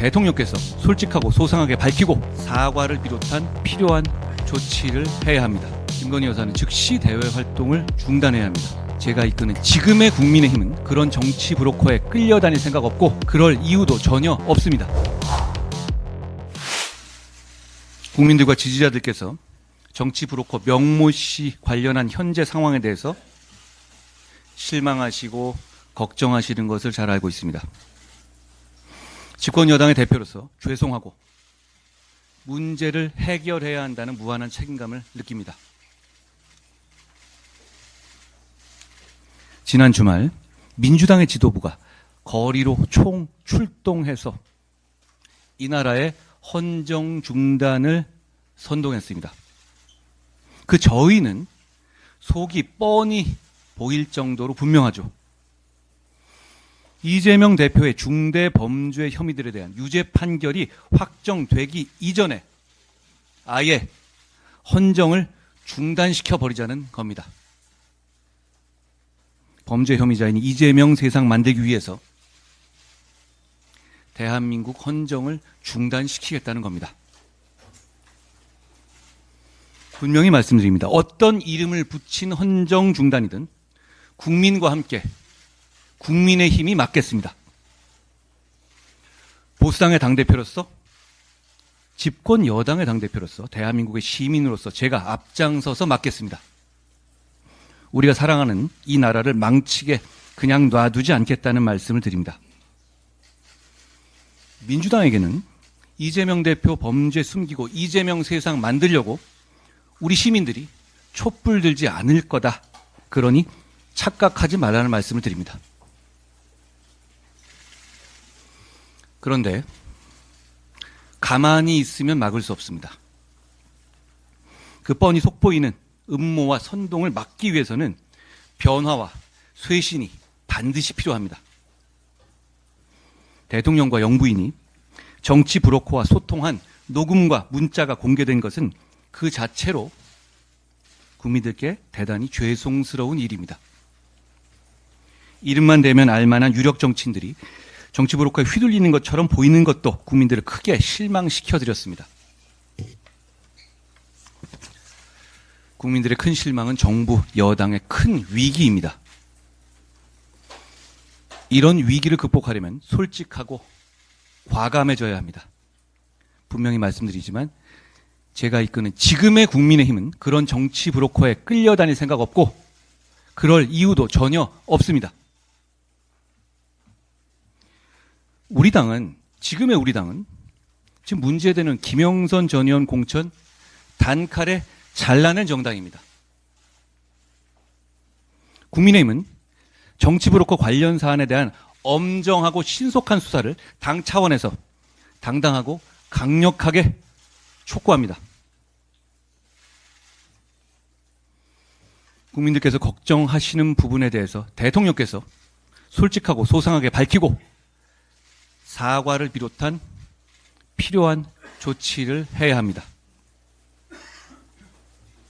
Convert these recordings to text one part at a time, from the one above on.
대통령께서 솔직하고 소상하게 밝히고 사과를 비롯한 필요한 조치를 해야 합니다. 김건희 여사는 즉시 대외 활동을 중단해야 합니다. 제가 이끄는 지금의 국민의힘은 그런 정치 브로커에 끌려다닐 생각 없고 그럴 이유도 전혀 없습니다. 국민들과 지지자들께서 정치 브로커 명모 씨 관련한 현재 상황에 대해서 실망하시고 걱정하시는 것을 잘 알고 있습니다. 집권 여당의 대표로서 죄송하고 문제를 해결해야 한다는 무한한 책임감을 느낍니다. 지난 주말 민주당의 지도부가 거리로 총 출동해서 이 나라의 헌정 중단을 선동했습니다. 그 저희는 속이 뻔히 보일 정도로 분명하죠. 이재명 대표의 중대 범죄 혐의들에 대한 유죄 판결이 확정되기 이전에 아예 헌정을 중단시켜 버리자는 겁니다. 범죄 혐의자인 이재명 세상 만들기 위해서 대한민국 헌정을 중단시키겠다는 겁니다. 분명히 말씀드립니다. 어떤 이름을 붙인 헌정 중단이든 국민과 함께 국민의 힘이 맡겠습니다. 보수당의 당대표로서 집권 여당의 당대표로서 대한민국의 시민으로서 제가 앞장서서 맡겠습니다. 우리가 사랑하는 이 나라를 망치게 그냥 놔두지 않겠다는 말씀을 드립니다. 민주당에게는 이재명 대표 범죄 숨기고 이재명 세상 만들려고 우리 시민들이 촛불 들지 않을 거다. 그러니 착각하지 말라는 말씀을 드립니다. 그런데 가만히 있으면 막을 수 없습니다. 그 뻔히 속보이는 음모와 선동을 막기 위해서는 변화와 쇄신이 반드시 필요합니다. 대통령과 영부인이 정치 브로커와 소통한 녹음과 문자가 공개된 것은 그 자체로 국민들께 대단히 죄송스러운 일입니다. 이름만 대면 알만한 유력 정치인들이 정치 브로커에 휘둘리는 것처럼 보이는 것도 국민들을 크게 실망시켜드렸습니다. 국민들의 큰 실망은 정부, 여당의 큰 위기입니다. 이런 위기를 극복하려면 솔직하고 과감해져야 합니다. 분명히 말씀드리지만 제가 이끄는 지금의 국민의힘은 그런 정치 브로커에 끌려다닐 생각 없고 그럴 이유도 전혀 없습니다. 지금의 우리 당은 지금 문제되는 김영선 전 의원 공천 단칼에 잘라낸 정당입니다. 국민의힘은 정치 브로커 관련 사안에 대한 엄정하고 신속한 수사를 당 차원에서 당당하고 강력하게 촉구합니다. 국민들께서 걱정하시는 부분에 대해서 대통령께서 솔직하고 소상하게 밝히고 사과를 비롯한 필요한 조치를 해야 합니다.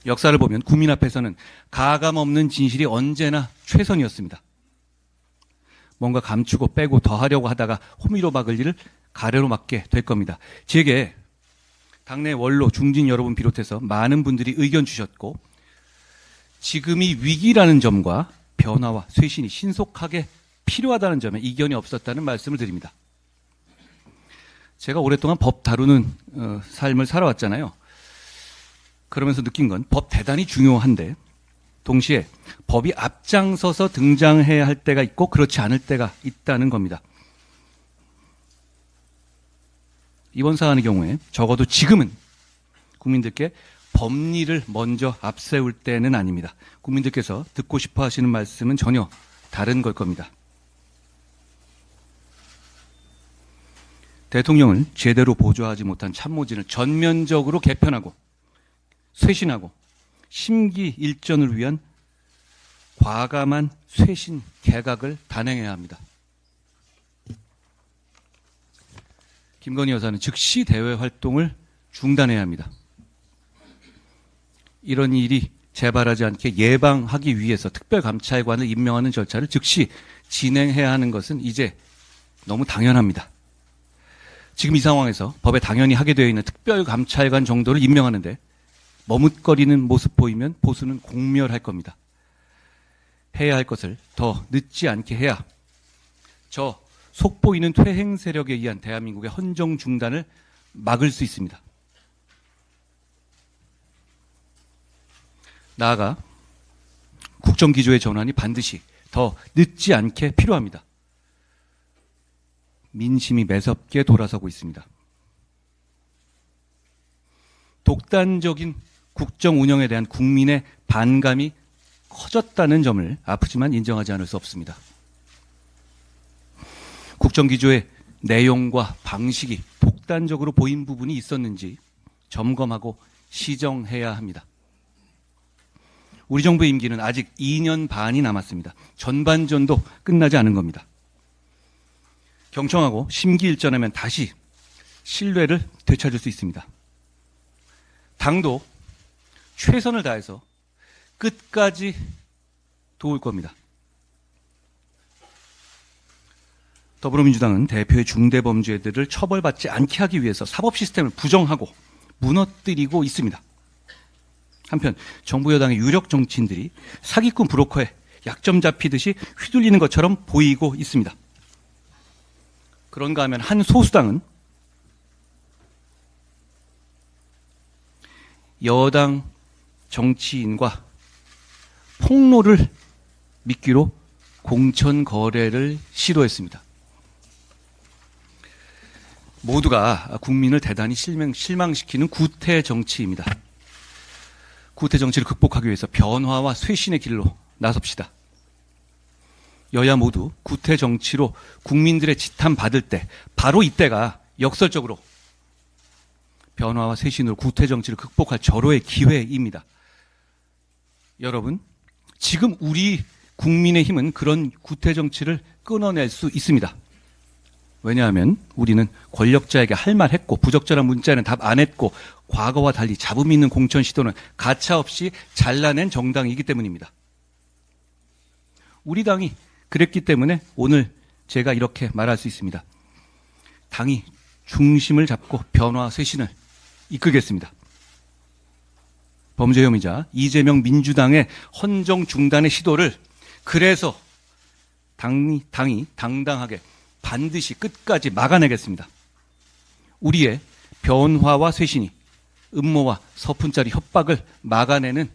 역사를 보면 국민 앞에서는 가감 없는 진실이 언제나 최선이었습니다. 뭔가 감추고 빼고 더하려고 하다가 호미로 막을 일을 가래로 막게 될 겁니다. 제게 당내 원로 중진 여러분 비롯해서 많은 분들이 의견 주셨고 지금이 위기라는 점과 변화와 쇄신이 신속하게 필요하다는 점에 이견이 없었다는 말씀을 드립니다. 제가 오랫동안 법 다루는 삶을 살아왔잖아요. 그러면서 느낀 건 법 대단히 중요한데 동시에 법이 앞장서서 등장해야 할 때가 있고 그렇지 않을 때가 있다는 겁니다. 이번 사안의 경우에 적어도 지금은 국민들께 법리를 먼저 앞세울 때는 아닙니다. 국민들께서 듣고 싶어 하시는 말씀은 전혀 다른 걸 겁니다. 대통령을 제대로 보좌하지 못한 참모진을 전면적으로 개편하고 쇄신하고 심기일전을 위한 과감한 쇄신 개각을 단행해야 합니다. 김건희 여사는 즉시 대외 활동을 중단해야 합니다. 이런 일이 재발하지 않게 예방하기 위해서 특별감찰관을 임명하는 절차를 즉시 진행해야 하는 것은 이제 너무 당연합니다. 지금 이 상황에서 법에 당연히 하게 되어 있는 특별감찰관 정도를 임명하는데 머뭇거리는 모습 보이면 보수는 공멸할 겁니다. 해야 할 것을 더 늦지 않게 해야 저 속보이는 퇴행 세력에 의한 대한민국의 헌정 중단을 막을 수 있습니다. 나아가 국정기조의 전환이 반드시 더 늦지 않게 필요합니다. 민심이 매섭게 돌아서고 있습니다. 독단적인 국정 운영에 대한 국민의 반감이 커졌다는 점을 아프지만 인정하지 않을 수 없습니다. 국정기조의 내용과 방식이 독단적으로 보인 부분이 있었는지 점검하고 시정해야 합니다. 우리 정부의 임기는 아직 2년 반이 남았습니다. 전반전도 끝나지 않은 겁니다. 경청하고 심기일전하면 다시 신뢰를 되찾을 수 있습니다. 당도 최선을 다해서 끝까지 도울 겁니다. 더불어민주당은 대표의 중대범죄들을 처벌받지 않게 하기 위해서 사법 시스템을 부정하고 무너뜨리고 있습니다. 한편 정부 여당의 유력 정치인들이 사기꾼 브로커에 약점 잡히듯이 휘둘리는 것처럼 보이고 있습니다. 그런가 하면 한 소수당은 여당 정치인과 폭로를 미끼로 공천 거래를 시도했습니다. 모두가 국민을 대단히 실망시키는 구태 정치입니다. 구태 정치를 극복하기 위해서 변화와 쇄신의 길로 나섭시다. 여야 모두 구태 정치로 국민들의 지탄 받을 때 바로 이때가 역설적으로 변화와 쇄신으로 구태 정치를 극복할 절호의 기회입니다. 여러분, 지금 우리 국민의힘은 그런 구태 정치를 끊어낼 수 있습니다. 왜냐하면 우리는 권력자에게 할 말 했고 부적절한 문자에는 답 안 했고 과거와 달리 잡음 있는 공천 시도는 가차없이 잘라낸 정당이기 때문입니다. 우리 당이 그랬기 때문에 오늘 제가 이렇게 말할 수 있습니다. 당이 중심을 잡고 변화 쇄신을 이끌겠습니다. 범죄 혐의자 이재명 민주당의 헌정 중단의 시도를 그래서 당이 당당하게 반드시 끝까지 막아내겠습니다. 우리의 변화와 쇄신이 음모와 서푼짜리 협박을 막아내는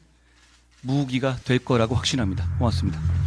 무기가 될 거라고 확신합니다. 고맙습니다.